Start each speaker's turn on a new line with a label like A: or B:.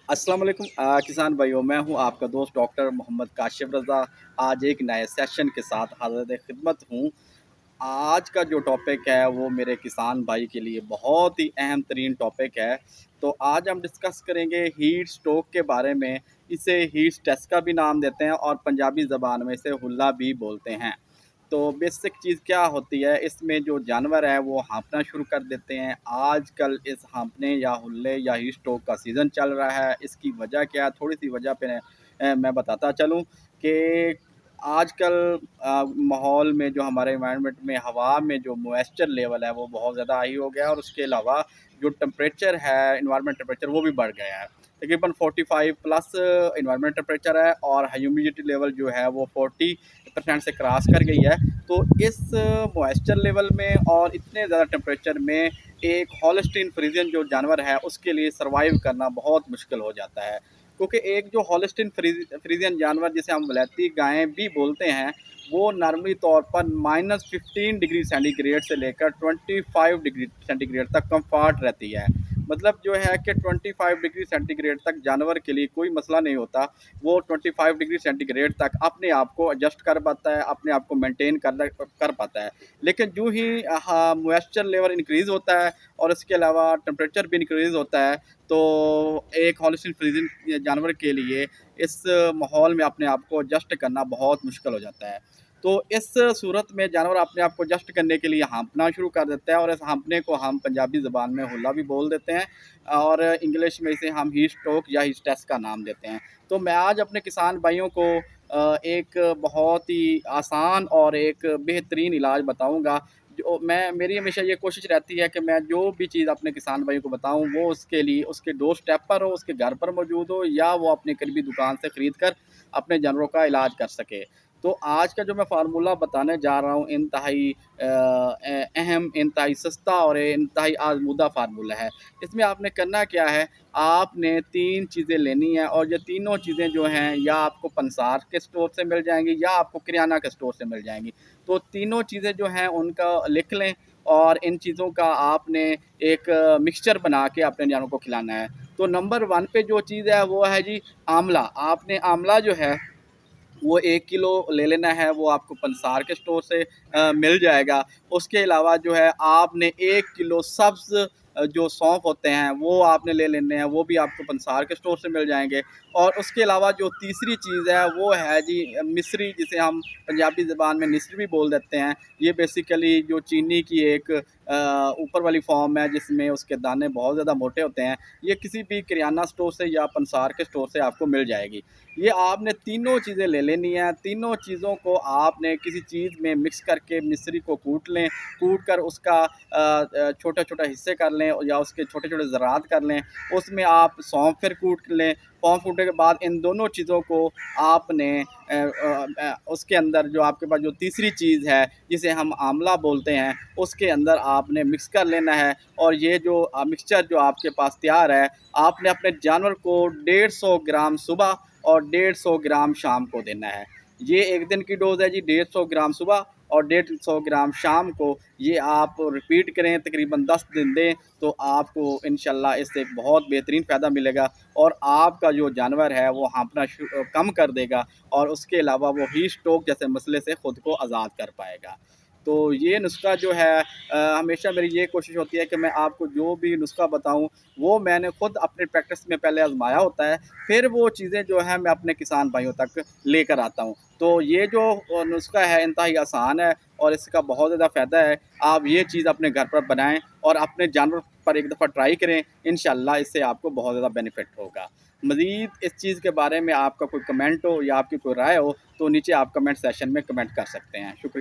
A: अस्सलाम वालेकुम किसान भाइयों, मैं हूं आपका दोस्त डॉक्टर मोहम्मद काशिफ रज़ा। आज एक नए सेशन के साथ हाज़िर खिदमत हूं। आज का जो टॉपिक है वो मेरे किसान भाई के लिए बहुत ही अहम तरीन टॉपिक है। तो आज हम डिस्कस करेंगे हीट स्ट्रोक के बारे में। इसे हीट स्ट्रेस का भी नाम देते हैं और पंजाबी ज़बान में इसे हुल्ला भी बोलते हैं। तो बेसिक चीज़ क्या होती है, इसमें जो जानवर है वो हाँफना शुरू कर देते हैं। आजकल इस हाँफने या हुल्ले या हीट स्ट्रोक का सीज़न चल रहा है। इसकी वजह क्या है, थोड़ी-सी वजह पे मैं बताता चलूँ कि आजकल माहौल में जो हमारे एनवायरनमेंट में हवा में जो मॉइस्चर लेवल है वो बहुत ज़्यादा हाई हो गया है और उसके अलावा जो टेम्परेचर है, एनवायरनमेंट टेम्परेचर वो भी बढ़ गया है। तकरीबन 45 प्लस एनवायरनमेंट टेम्परेचर है और ह्यूमिडिटी लेवल जो है वो 40% से क्रॉस कर गई है। तो इस मॉइस्चर लेवल में और इतने ज़्यादा टेम्परेचर में एक हॉलस्टीन फ्रीजियन जो जानवर है उसके लिए सर्वाइव करना बहुत मुश्किल हो जाता है। क्योंकि एक जो हॉलस्टीन फ्रीजियन जानवर जिसे हम वलैती गायें भी बोलते हैं, वो नॉर्मली तौर पर -15 डिग्री सेंटीग्रेड से लेकर 25 डिग्री सेंटीग्रेड तक कम्फर्ट रहती है। मतलब जो है कि 25 डिग्री सेंटीग्रेड तक जानवर के लिए कोई मसला नहीं होता। वो 25 डिग्री सेंटीग्रेड तक अपने आप को एडजस्ट कर पाता है, अपने आप को मेंटेन कर पाता है। लेकिन जो ही मॉइस्चर लेवल इंक्रीज़ होता है और इसके अलावा टेम्परेचर भी इंक्रीज़ होता है, तो एक हॉलिस्टिक फ्रीजिंग जानवर के लिए इस माहौल में अपने आप को एडजस्ट करना बहुत मुश्किल हो जाता है। तो इस सूरत में जानवर अपने आप को एडजस्ट करने के लिए हाँफना शुरू कर देता है और इस हाँफने को हम पंजाबी ज़बान में हुल्ला भी बोल देते हैं और इंग्लिश में इसे हम हीट स्ट्रोक या हीट स्ट्रेस का नाम देते हैं। तो मैं आज अपने किसान भाइयों को एक बहुत ही आसान और एक बेहतरीन इलाज बताऊँगा। जो मैं मेरी हमेशा ये कोशिश रहती है कि मैं जो भी चीज़ अपने किसान भाइयों को बताऊँ वो उसके लिए उसके डोर स्टेप पर हो, उसके घर पर मौजूद हो या वो अपने करीबी दुकान से ख़रीद कर अपने जानवरों का इलाज कर सके। तो आज का जो मैं फ़ार्मूला बताने जा रहा हूँ इंतहाई अहम, इंतहाई सस्ता और इंतहाई आज़मूदा फ़ार्मूला है। इसमें आपने करना क्या है, आपने 3 चीज़ें लेनी हैं और ये तीनों चीज़ें जो हैं या आपको पंसार के स्टोर से मिल जाएँगी या आपको किराना के स्टोर से मिल जाएँगी। तो तीनों चीज़ें जो हैं उनका लिख लें और इन चीज़ों का आपने एक मिक्सचर बना के अपने जानवरों को खिलाना है। तो नंबर 1 पे जो चीज़ है वो है जी आँवला। आपने आँवला जो है वो 1 किलो ले लेना है, वो आपको पंसार के स्टोर से मिल जाएगा। उसके अलावा जो है आपने 1 किलो सब्ज़ जो सौंफ होते हैं वो आपने ले लेने हैं, वो भी आपको पंसार के स्टोर से मिल जाएँगे। और उसके अलावा जो तीसरी चीज़ है वो है जी मिश्री, जिसे हम पंजाबी ज़बान में निसरी भी बोल देते हैं। ये बेसिकली जो चीनी की एक ऊपर वाली फ़ॉर्म है जिसमें उसके दाने बहुत ज़्यादा मोटे होते हैं। ये किसी भी किराना स्टोर से या पंसार के स्टोर से आपको मिल जाएगी। ये आपने तीनों चीज़ें ले लेनी हैं। तीनों चीज़ों को आपने किसी चीज़ में मिक्स करके मिश्री को कूट लें। कूट कर उसका छोटे-छोटे हिस्से कर लें या उसके छोटे-छोटे ज़रात कर लें। उसमें आप सौंफ फिर कूट लें। सौंफ कूटने के बाद इन दोनों चीज़ों को आपने उसके अंदर जो आपके पास जो तीसरी चीज़ है जिसे हम आंवला बोलते हैं, उसके अंदर आपने मिक्स कर लेना है। और ये जो मिक्सचर जो आपके पास तैयार है, आपने अपने जानवर को 150 ग्राम सुबह और 150 ग्राम शाम को देना है। ये 1 दिन की डोज़ है जी, 150 ग्राम सुबह और 150 ग्राम शाम को। ये आप रिपीट करें, तकरीबन 10 दिन दें, तो आपको इंशाल्लाह इससे एक बहुत बेहतरीन फ़ायदा मिलेगा और आपका जो जानवर है वो हाँफना कम कर देगा और उसके अलावा वो हीट स्ट्रोक जैसे मसले से ख़ुद को आज़ाद कर पाएगा। तो ये नुस्ख़ा जो है हमेशा मेरी ये कोशिश होती है कि मैं आपको जो भी नुस्ख़ा बताऊँ, वो मैंने ख़ुद अपनी प्रैक्टिस में पहले आज़माया होता है, फिर वो चीज़ें जो हैं मैं अपने किसान भाइयों तक लेकर आता हूँ। तो ये जो नुस्ख़ा है इंतहाई आसान है और इसका बहुत ज़्यादा फ़ायदा है। आप ये चीज़ अपने घर पर बनाएँ और अपने जानवर पर एक दफ़ा ट्राई करें, इंशाल्लाह इससे आपको बहुत ज़्यादा बेनिफिट होगा। मज़ीद इस चीज़ के बारे में आपका कोई कमेंट हो या आपकी कोई राय हो, तो नीचे आप कमेंट सेक्शन में कमेंट कर सकते हैं। शुक्रिया।